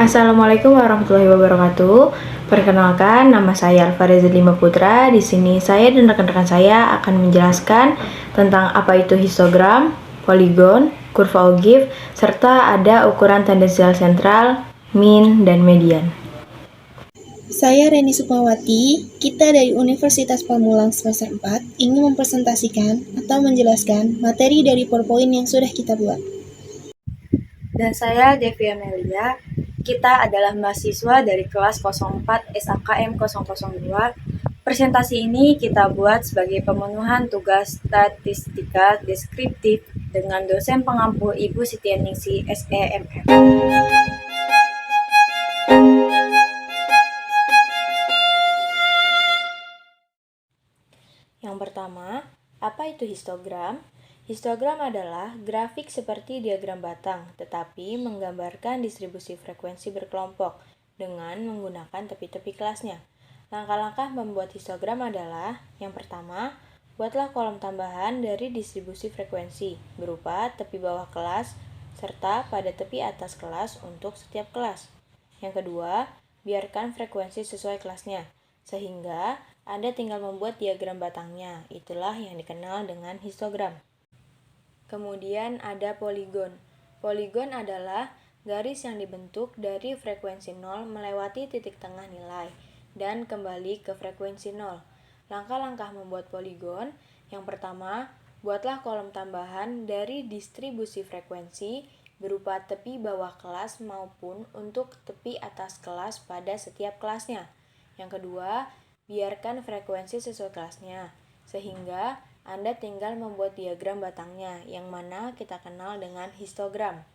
Assalamualaikum warahmatullahi wabarakatuh. Perkenalkan, nama saya Alfareza Lima Putra. Di sini saya dan rekan-rekan saya akan menjelaskan tentang apa itu histogram, poligon, kurva ogive, serta ada ukuran tangensial sentral, min, dan median. Saya Reni Sukmawati, kita dari Universitas Pamulang semester 4 ingin mempresentasikan atau menjelaskan materi dari PowerPoint yang sudah kita buat. Dan saya Devi Amelia, kita adalah mahasiswa dari kelas 04 SAKM 002. Presentasi ini kita buat sebagai pemenuhan tugas statistika deskriptif dengan dosen pengampu Ibu Siti Ningsi SEMM. Yang pertama, apa itu histogram? Histogram adalah grafik seperti diagram batang, tetapi menggambarkan distribusi frekuensi berkelompok dengan menggunakan tepi-tepi kelasnya. Langkah-langkah membuat histogram adalah: yang pertama, buatlah kolom tambahan dari distribusi frekuensi berupa tepi bawah kelas serta pada tepi atas kelas untuk setiap kelas. Yang kedua, biarkan frekuensi sesuai kelasnya, sehingga Anda tinggal membuat diagram batangnya. Itulah yang dikenal dengan histogram. Kemudian ada poligon. Poligon adalah garis yang dibentuk dari frekuensi 0 melewati titik tengah nilai dan kembali ke frekuensi 0. Langkah-langkah membuat poligon: yang pertama, buatlah kolom tambahan dari distribusi frekuensi berupa tepi bawah kelas maupun untuk tepi atas kelas pada setiap kelasnya. Yang kedua, biarkan frekuensi sesuai kelasnya, sehingga Anda tinggal membuat diagram batangnya, yang mana kita kenal dengan histogram.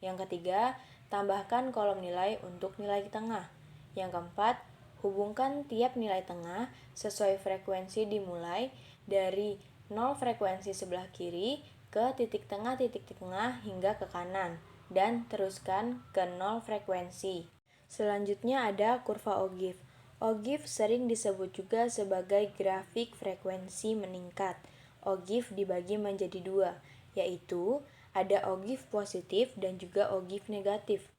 Yang ketiga, tambahkan kolom nilai untuk nilai tengah. Yang keempat, hubungkan tiap nilai tengah sesuai frekuensi dimulai dari 0 frekuensi sebelah kiri ke titik tengah hingga ke kanan, dan teruskan ke 0 frekuensi. Selanjutnya ada kurva ogive. Ogive sering disebut juga sebagai grafik frekuensi meningkat. Ogive dibagi menjadi dua, yaitu ada ogive positif dan juga ogive negatif.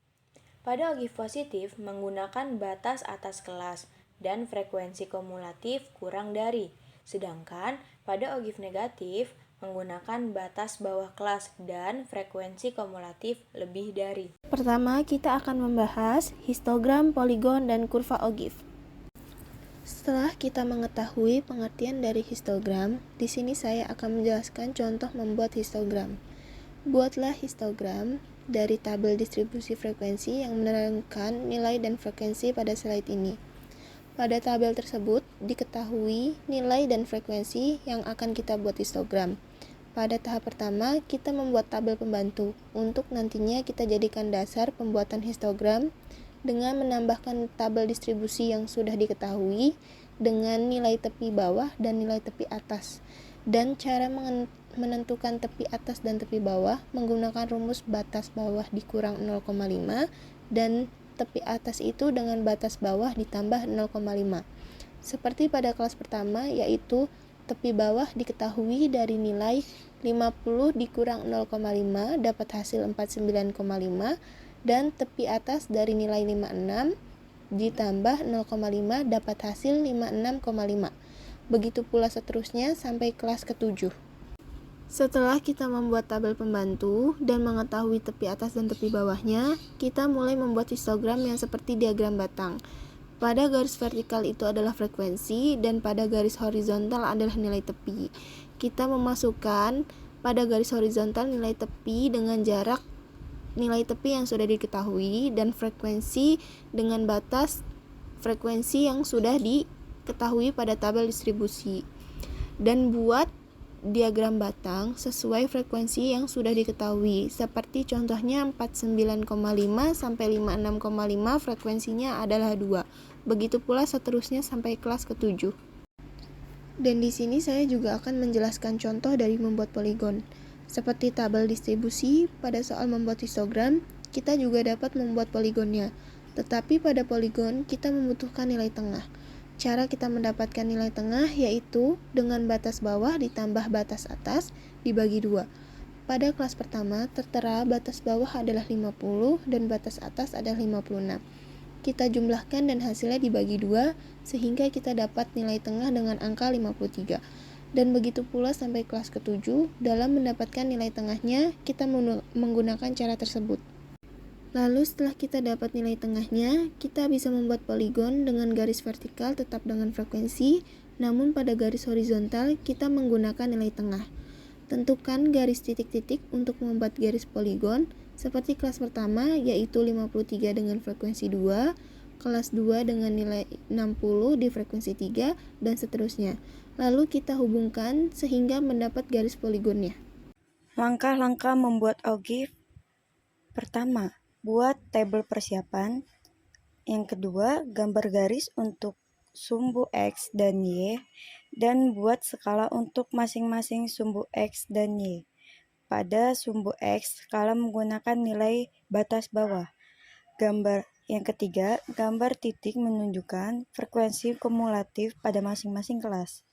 Pada ogive positif menggunakan batas atas kelas dan frekuensi kumulatif kurang dari, sedangkan pada ogive negatif menggunakan batas bawah kelas dan frekuensi kumulatif lebih dari. Pertama, kita akan membahas histogram, poligon, dan kurva ogive. Setelah kita mengetahui pengertian dari histogram, di sini saya akan menjelaskan contoh membuat histogram. Buatlah histogram dari tabel distribusi frekuensi yang menerangkan nilai dan frekuensi pada slide ini. Pada tabel tersebut diketahui nilai dan frekuensi yang akan kita buat histogram. Pada tahap pertama, kita membuat tabel pembantu untuk nantinya kita jadikan dasar pembuatan histogram dengan menambahkan tabel distribusi yang sudah diketahui dengan nilai tepi bawah dan nilai tepi atas. Dan cara menentukan tepi atas dan tepi bawah menggunakan rumus batas bawah dikurang 0,5 dan tepi atas itu dengan batas bawah ditambah 0,5. Seperti pada kelas pertama, yaitu tepi bawah diketahui dari nilai 50 dikurang 0,5 dapat hasil 49,5, dan tepi atas dari nilai 56 ditambah 0,5 dapat hasil 56,5. Begitu pula seterusnya sampai kelas ke-7. Setelah kita membuat tabel pembantu dan mengetahui tepi atas dan tepi bawahnya, kita mulai membuat histogram yang seperti diagram batang. Pada garis vertikal itu adalah frekuensi dan pada garis horizontal adalah nilai tepi. Kita memasukkan pada garis horizontal nilai tepi dengan jarak nilai tepi yang sudah diketahui dan frekuensi dengan batas frekuensi yang sudah diketahui pada tabel distribusi, dan buat diagram batang sesuai frekuensi yang sudah diketahui, seperti contohnya 49,5 sampai 56,5 frekuensinya adalah 2. Begitu pula seterusnya sampai kelas ke-7. Dan di sini saya juga akan menjelaskan contoh dari membuat poligon. Seperti tabel distribusi, pada soal membuat histogram, kita juga dapat membuat poligonnya. Tetapi pada poligon, kita membutuhkan nilai tengah. Cara kita mendapatkan nilai tengah yaitu dengan batas bawah ditambah batas atas dibagi 2. Pada kelas pertama, tertera batas bawah adalah 50 dan batas atas adalah 56. Kita jumlahkan dan hasilnya dibagi 2, sehingga kita dapat nilai tengah dengan angka 53. Dan begitu pula sampai kelas ke-7, dalam mendapatkan nilai tengahnya, kita menggunakan cara tersebut. Lalu setelah kita dapat nilai tengahnya, kita bisa membuat poligon dengan garis vertikal tetap dengan frekuensi, namun pada garis horizontal kita menggunakan nilai tengah. Tentukan garis titik-titik untuk membuat garis poligon, seperti kelas pertama yaitu 53 dengan frekuensi 2, kelas 2 dengan nilai 60 di frekuensi 3, dan seterusnya. Lalu kita hubungkan sehingga mendapat garis poligonnya. Langkah-langkah membuat ogive. Pertama, buat tabel persiapan. Yang kedua, gambar garis untuk sumbu X dan Y, dan buat skala untuk masing-masing sumbu X dan Y. Pada sumbu X, skala menggunakan nilai batas bawah. Yang ketiga, gambar titik menunjukkan frekuensi kumulatif pada masing-masing kelas.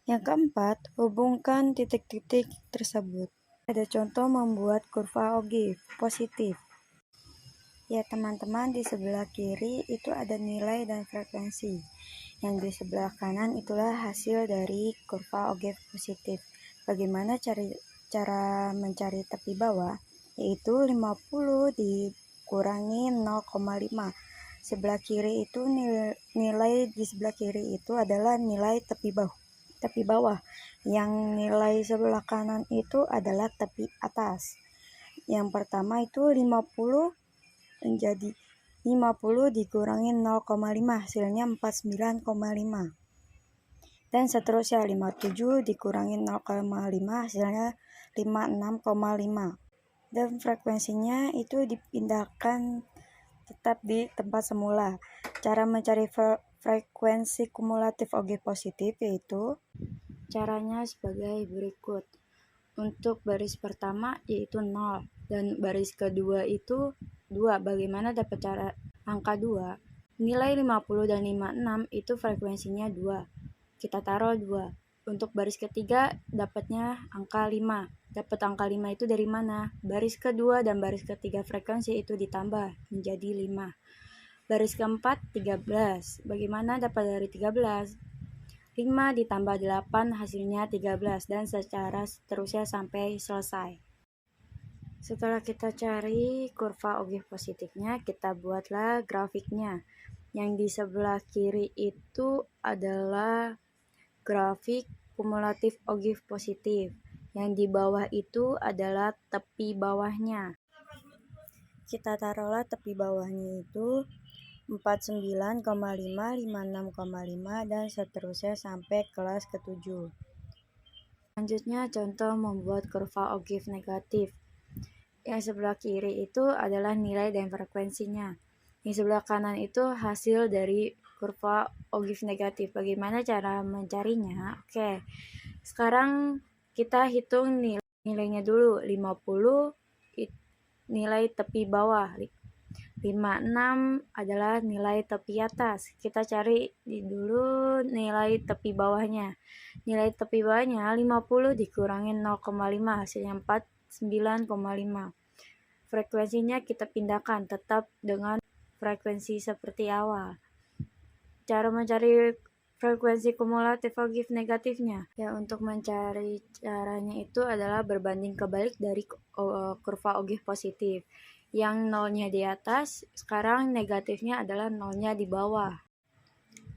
Yang keempat, hubungkan titik-titik tersebut. Ada contoh membuat kurva ogive positif. Ya teman-teman, di sebelah kiri itu ada nilai dan frekuensi. Yang di sebelah kanan itulah hasil dari kurva ogive positif. Bagaimana cara mencari tepi bawah? Yaitu 50 dikurangi 0,5. Sebelah kiri itu nilai di sebelah kiri itu adalah nilai tepi bawah. Yang nilai sebelah kanan itu adalah tepi atas. Yang pertama itu 50 menjadi 50 dikurangi 0,5, hasilnya 49,5. Dan seterusnya 57 dikurangi 0,5, hasilnya 56,5. Dan frekuensinya itu dipindahkan tetap di tempat semula. Cara mencari frekuensi kumulatif ogive positif yaitu caranya sebagai berikut. Untuk baris pertama yaitu 0 dan baris kedua itu 2. Bagaimana dapat cara angka 2? Nilai 50 dan 56 itu frekuensinya 2. Kita taruh 2. Untuk baris ketiga dapatnya angka 5. Dapat angka 5 itu dari mana? Baris kedua dan baris ketiga frekuensi itu ditambah menjadi 5. Baris keempat 13. Bagaimana dapat dari 13? 5 ditambah 8 hasilnya 13 dan secara seterusnya sampai selesai. Setelah kita cari kurva ogive positifnya, kita buatlah grafiknya. Yang di sebelah kiri itu adalah grafik kumulatif ogive positif. Yang di bawah itu adalah tepi bawahnya. Kita taruhlah tepi bawahnya itu 49,5, 56,5, dan seterusnya sampai kelas ke-7. Selanjutnya contoh membuat kurva ogive negatif. Yang sebelah kiri itu adalah nilai dan frekuensinya. Yang sebelah kanan itu hasil dari kurva ogive negatif. Bagaimana cara mencarinya? Oke, sekarang kita hitung nilainya dulu. 50 nilai tepi bawah. 56 adalah nilai tepi atas. Kita cari dulu nilai tepi bawahnya. Nilai tepi bawahnya 50 dikurangi 0,5 hasilnya 49,5. Frekuensinya kita pindahkan tetap dengan frekuensi seperti awal. Cara mencari frekuensi kumulatif ogive negatifnya. Ya, untuk mencari caranya itu adalah berbanding kebalik dari kurva ogive positif. Yang nolnya di atas, sekarang negatifnya adalah nolnya di bawah.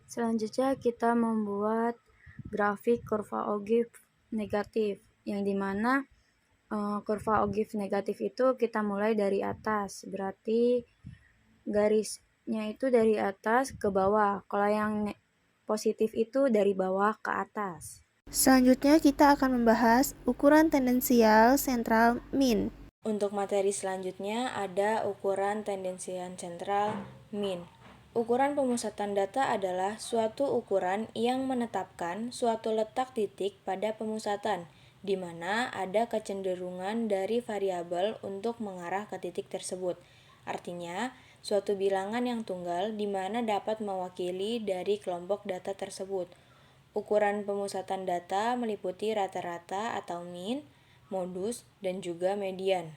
Selanjutnya kita membuat grafik kurva ogive negatif, yang dimana kurva ogive negatif itu kita mulai dari atas, berarti garisnya itu dari atas ke bawah. Kalau yang positif itu dari bawah ke atas. Selanjutnya kita akan membahas ukuran tendensial sentral min. Untuk materi selanjutnya ada ukuran tendensial sentral min. Ukuran pemusatan data adalah suatu ukuran yang menetapkan suatu letak titik pada pemusatan, di mana ada kecenderungan dari variabel untuk mengarah ke titik tersebut. Artinya, suatu bilangan yang tunggal di mana dapat mewakili dari kelompok data tersebut. Ukuran pemusatan data meliputi rata-rata atau min, modus, dan juga median.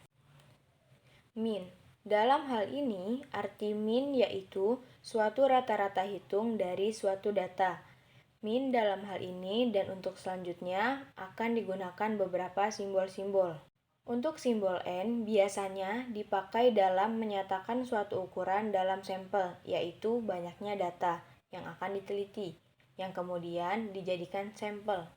Min. Dalam hal ini, arti min yaitu suatu rata-rata hitung dari suatu data. Min dalam hal ini dan untuk selanjutnya akan digunakan beberapa simbol-simbol. Untuk simbol N biasanya dipakai dalam menyatakan suatu ukuran dalam sampel, yaitu banyaknya data yang akan diteliti, yang kemudian dijadikan sampel.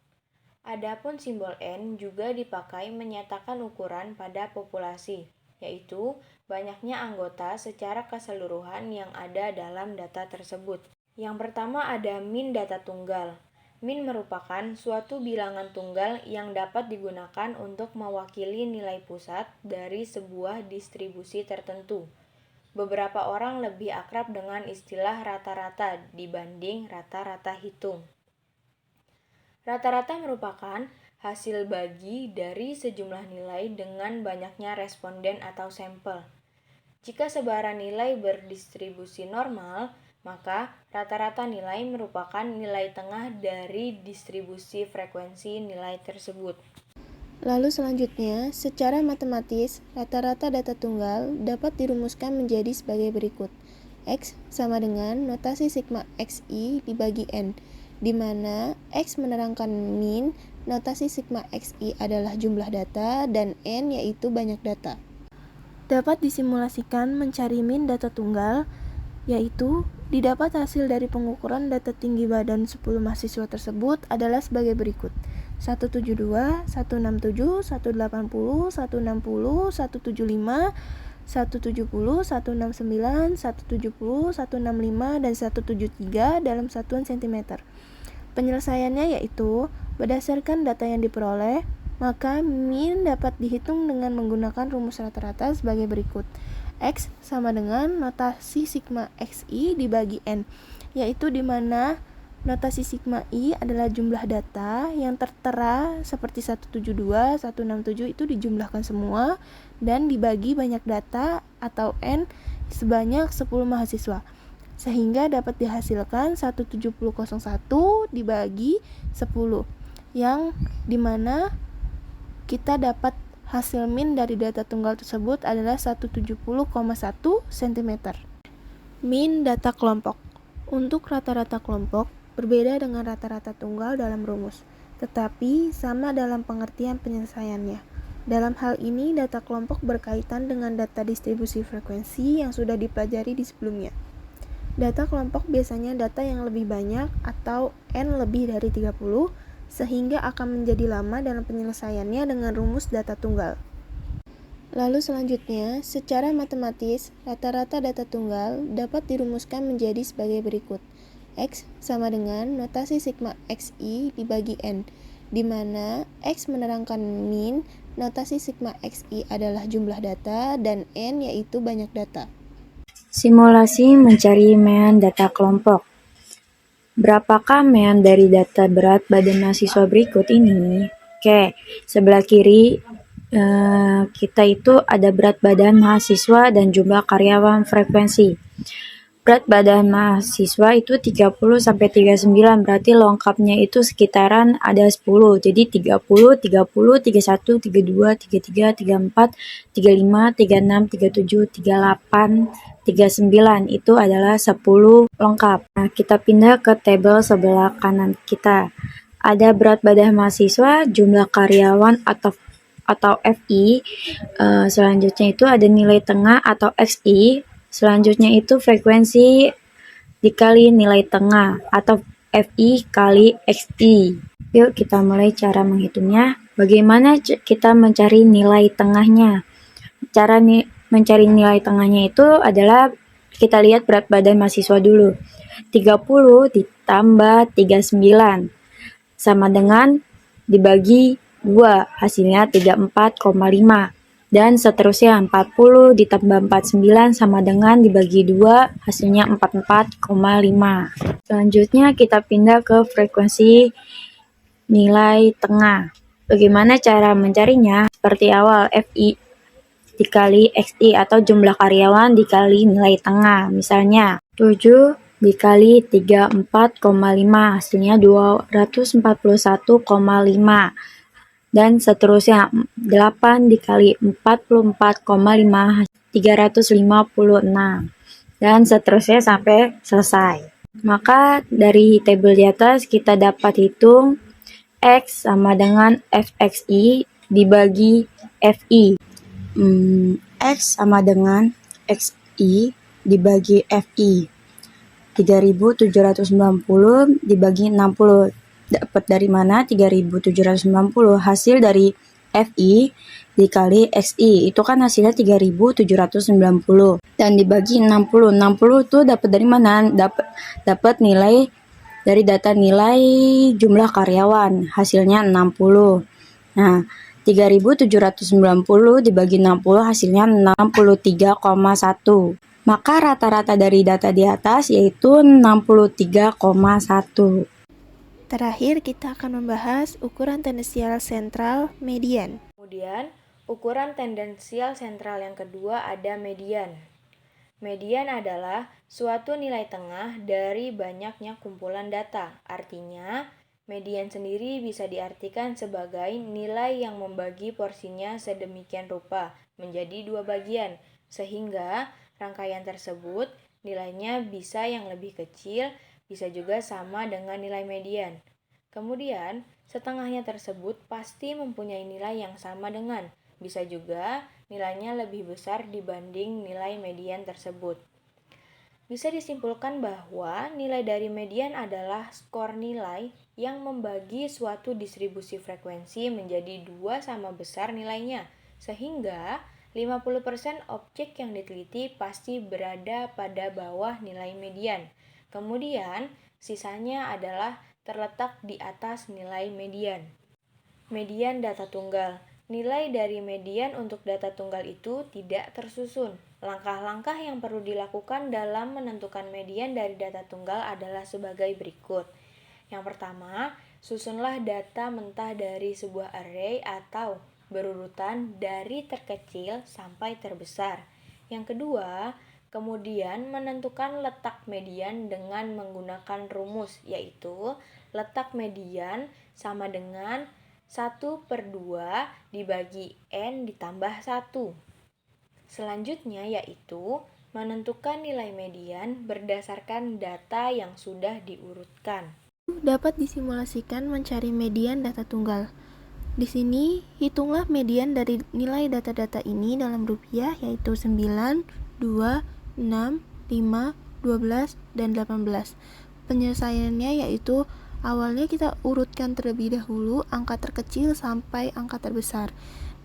Adapun simbol N juga dipakai menyatakan ukuran pada populasi, yaitu banyaknya anggota secara keseluruhan yang ada dalam data tersebut. Yang pertama ada min data tunggal. Min merupakan suatu bilangan tunggal yang dapat digunakan untuk mewakili nilai pusat dari sebuah distribusi tertentu. Beberapa orang lebih akrab dengan istilah rata-rata dibanding rata-rata hitung. Rata-rata merupakan hasil bagi dari sejumlah nilai dengan banyaknya responden atau sampel. Jika sebaran nilai berdistribusi normal, maka rata-rata nilai merupakan nilai tengah dari distribusi frekuensi nilai tersebut. Lalu selanjutnya, secara matematis, rata-rata data tunggal dapat dirumuskan menjadi sebagai berikut. X sama dengan notasi sigma XI dibagi N, di mana X menerangkan min, notasi sigma XI adalah jumlah data, dan N yaitu banyak data. Dapat disimulasikan mencari min data tunggal, yaitu didapat hasil dari pengukuran data tinggi badan 10 mahasiswa tersebut adalah sebagai berikut. 172, 167, 180, 160, 175, 170, 169, 170, 165, dan 173 dalam satuan cm. Penyelesaiannya yaitu, berdasarkan data yang diperoleh, maka min dapat dihitung dengan menggunakan rumus rata-rata sebagai berikut. X sama dengan notasi sigma XI dibagi N, yaitu di mana notasi sigma I adalah jumlah data yang tertera seperti 172, 167 itu dijumlahkan semua dan dibagi banyak data atau N sebanyak 10 mahasiswa. Sehingga dapat dihasilkan 17001 dibagi 10, yang dimana kita dapat hasil min dari data tunggal tersebut adalah 170,1 cm. Min data kelompok. Untuk rata-rata kelompok, berbeda dengan rata-rata tunggal dalam rumus, tetapi sama dalam pengertian penyelesaiannya. Dalam hal ini, data kelompok berkaitan dengan data distribusi frekuensi yang sudah dipelajari di sebelumnya. Data kelompok biasanya data yang lebih banyak atau N lebih dari 30, sehingga akan menjadi lama dalam penyelesaiannya dengan rumus data tunggal. Lalu selanjutnya, secara matematis, rata-rata data tunggal dapat dirumuskan menjadi sebagai berikut. X sama dengan notasi sigma XI dibagi N, di mana X menerangkan min, notasi sigma XI adalah jumlah data, dan N yaitu banyak data. Simulasi mencari mean data kelompok. Berapakah mean dari data berat badan mahasiswa berikut ini? Oke, sebelah kiri kita itu ada berat badan mahasiswa dan jumlah karyawan frekuensi. Berat badan mahasiswa itu 30-39, berarti lengkapnya itu sekitaran ada 10. Jadi 30, 30, 31, 32, 33, 34, 35, 36, 37, 38, 39 itu adalah 10 lengkap. Nah, kita pindah ke tabel sebelah kanan kita. Ada berat badan mahasiswa, jumlah karyawan atau FI. Selanjutnya itu ada nilai tengah atau XI. Selanjutnya itu frekuensi dikali nilai tengah atau FI kali XI. Yuk kita mulai cara menghitungnya. Bagaimana kita mencari nilai tengahnya? Cara mencari nilai tengahnya itu adalah kita lihat berat badan mahasiswa dulu. 30 ditambah 39 sama dengan dibagi 2, hasilnya 34,5. Dan seterusnya 40 ditambah 49 sama dengan dibagi 2, hasilnya 44,5. Selanjutnya kita pindah ke frekuensi nilai tengah. Bagaimana cara mencarinya? Seperti awal, FI dikali XI atau jumlah karyawan dikali nilai tengah. Misalnya 7 dikali 34,5 hasilnya 241,5. dan seterusnya. 8 dikali 44,5 356 dan seterusnya sampai selesai. Maka dari tabel di atas kita dapat hitung X sama dengan Fxi dibagi Fi. X sama dengan Xi dibagi Fi. 3790 dibagi 60. Dapat dari mana 3790? Hasil dari Fi dikali Xi. Itu kan hasilnya 3790. Dan dibagi 60. 60 itu dapat dari mana? Dapat nilai dari data nilai jumlah karyawan. Hasilnya 60. Nah, 3790 dibagi 60 hasilnya 63,1. Maka rata-rata dari data di atas yaitu 63,1. Terakhir, kita akan membahas ukuran tendensial sentral median. Kemudian, ukuran tendensial sentral yang kedua ada median. Median adalah suatu nilai tengah dari banyaknya kumpulan data. Artinya, median sendiri bisa diartikan sebagai nilai yang membagi porsinya sedemikian rupa menjadi dua bagian, sehingga rangkaian tersebut nilainya bisa yang lebih kecil, bisa juga sama dengan nilai median. Kemudian, setengahnya tersebut pasti mempunyai nilai yang sama dengan, bisa juga nilainya lebih besar dibanding nilai median tersebut. Bisa disimpulkan bahwa nilai dari median adalah skor nilai yang membagi suatu distribusi frekuensi menjadi dua sama besar nilainya, sehingga 50% objek yang diteliti pasti berada pada bawah nilai median. Kemudian, sisanya adalah terletak di atas nilai median. Median data tunggal. Nilai dari median untuk data tunggal itu tidak tersusun. Langkah-langkah yang perlu dilakukan dalam menentukan median dari data tunggal adalah sebagai berikut. Yang pertama, susunlah data mentah dari sebuah array atau berurutan dari terkecil sampai terbesar. Yang kedua, kemudian menentukan letak median dengan menggunakan rumus, yaitu letak median sama dengan 1/2 dibagi N ditambah 1. Selanjutnya yaitu menentukan nilai median berdasarkan data yang sudah diurutkan. Dapat disimulasikan mencari median data tunggal. Di sini, hitunglah median dari nilai data-data ini dalam rupiah, yaitu 9, 2, 6, 5, 12, dan 18. Penyelesaiannya yaitu awalnya kita urutkan terlebih dahulu angka terkecil sampai angka terbesar.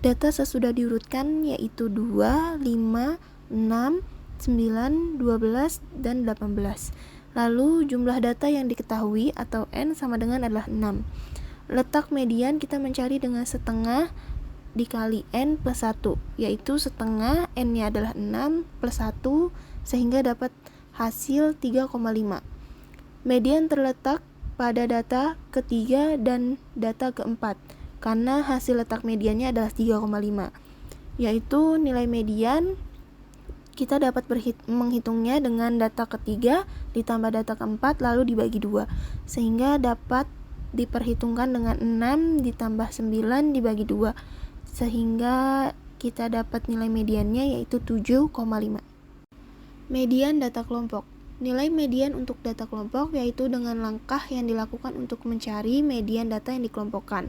Data sesudah diurutkan yaitu 2, 5, 6, 9, 12, dan 18. Lalu jumlah data yang diketahui atau N sama dengan adalah 6. Letak median kita mencari dengan setengah dikali N plus 1, yaitu setengah N-nya adalah 6 plus 1, sehingga dapat hasil 3,5. Median terletak pada data ketiga dan data keempat, karena hasil letak mediannya adalah 3,5, yaitu nilai median kita dapat menghitungnya dengan data ketiga ditambah data keempat lalu dibagi 2, sehingga dapat diperhitungkan dengan 6 ditambah 9 dibagi 2, sehingga kita dapat nilai mediannya yaitu 7,5. Median data kelompok. Nilai median untuk data kelompok yaitu dengan langkah yang dilakukan untuk mencari median data yang dikelompokkan.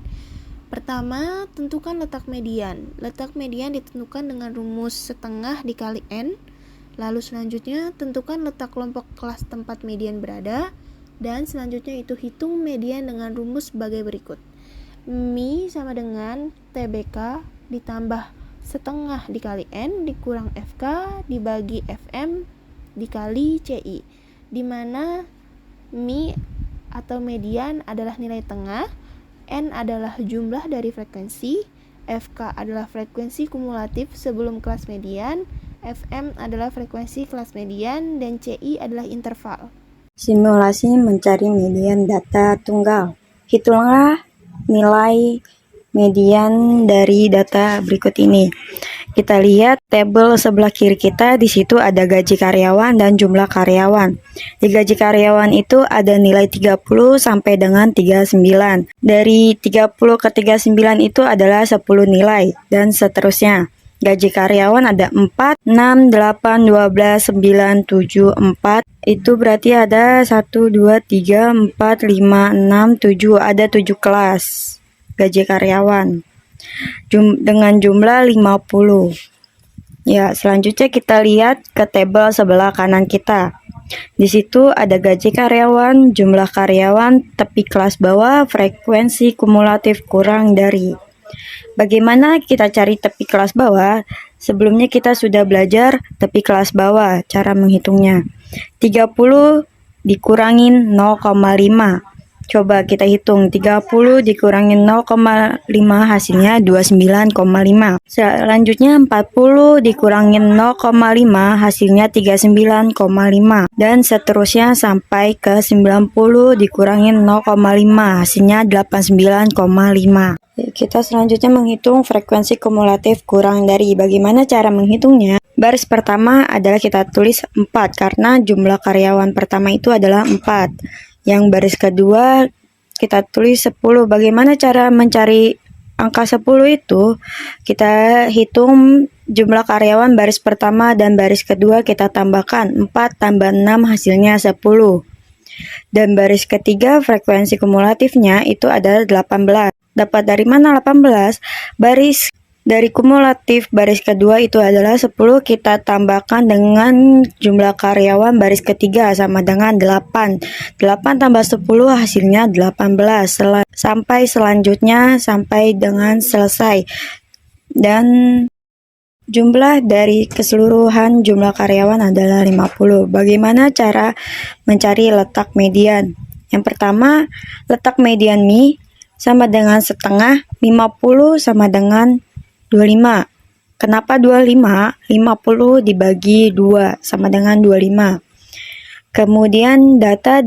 Pertama, tentukan letak median. Letak median ditentukan dengan rumus setengah dikali N. Lalu selanjutnya, tentukan letak kelompok kelas tempat median berada. Dan selanjutnya itu hitung median dengan rumus sebagai berikut. Mi sama dengan TBK ditambah setengah dikali N dikurang FK dibagi FM dikali CI, di mana Mi atau median adalah nilai tengah, N adalah jumlah dari frekuensi, FK adalah frekuensi kumulatif sebelum kelas median, FM adalah frekuensi kelas median, dan CI adalah interval. Simulasi mencari median data tunggal. Hitunglah nilai median dari data berikut ini. Kita lihat tabel sebelah kiri kita, di situ ada gaji karyawan dan jumlah karyawan. Di gaji karyawan itu ada nilai 30 sampai dengan 39. Dari 30 ke 39 itu adalah 10 nilai dan seterusnya. Gaji karyawan ada 4, 6, 8, 12, 9, 7, 4. Itu berarti ada 1, 2, 3, 4, 5, 6, 7. Ada 7 kelas gaji karyawan. Dengan jumlah 50. Ya, selanjutnya kita lihat ke tabel sebelah kanan kita. Di situ ada gaji karyawan, jumlah karyawan, tepi kelas bawah, frekuensi kumulatif kurang dari. Bagaimana kita cari tepi kelas bawah? Sebelumnya kita sudah belajar tepi kelas bawah, cara menghitungnya. 30 dikurangin 0,5. Coba kita hitung, 30 dikurangin 0,5 hasilnya 29,5. Selanjutnya 40 dikurangin 0,5 hasilnya 39,5. Dan seterusnya sampai ke 90 dikurangin 0,5 hasilnya 89,5. Kita selanjutnya menghitung frekuensi kumulatif kurang dari. Bagaimana cara menghitungnya? Baris pertama adalah kita tulis 4 karena jumlah karyawan pertama itu adalah 4. Yang baris kedua kita tulis 10. Bagaimana cara mencari angka 10 itu? Kita hitung jumlah karyawan baris pertama dan baris kedua kita tambahkan 4 tambah 6 hasilnya 10. Dan baris ketiga frekuensi kumulatifnya itu adalah 18. Dapat dari mana 18? Baris dari kumulatif baris kedua itu adalah 10, kita tambahkan dengan jumlah karyawan baris ketiga sama dengan 8. 8 tambah 10 hasilnya 18. Sampai selanjutnya sampai dengan selesai. Dan jumlah dari keseluruhan jumlah karyawan adalah 50. Bagaimana cara mencari letak median? Yang pertama, letak median Mi sama dengan setengah, 50 sama dengan 25. Kenapa 25? 50 dibagi 2 sama dengan 25. Kemudian data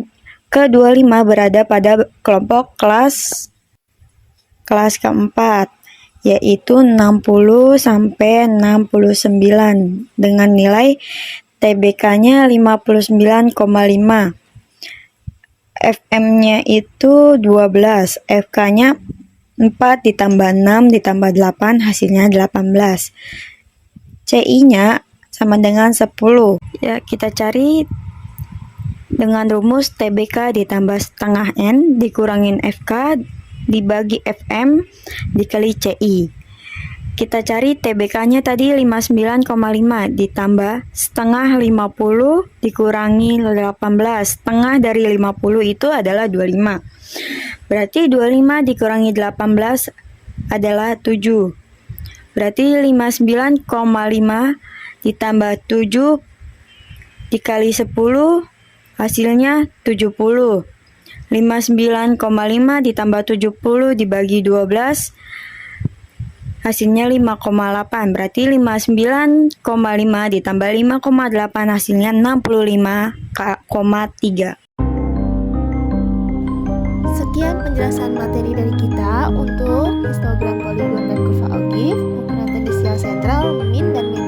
ke-25 berada pada kelompok kelas keempat, yaitu 60 sampai 69 dengan nilai TBK-nya 59,5. FM-nya itu 12, FK-nya 4 ditambah 6 ditambah 8 hasilnya 18. CI-nya sama dengan 10. Ya, kita cari dengan rumus TBK ditambah setengah N dikurangin FK dibagi FM dikali CI. Kita cari TBK-nya tadi 59,5 ditambah setengah 50 dikurangi 18. Setengah dari 50 itu adalah 25. Berarti 25 dikurangi 18 adalah 7. Berarti 59,5 ditambah 7 dikali 10 hasilnya 70. 59,5 ditambah 70 dibagi 12 hasilnya 5,8. Berarti 59,5 ditambah 5,8 hasilnya 65,3. Sekian penjelasan materi dari kita untuk histogram poligon dan kurva ogive, ukuran tendensial sentral, min dan median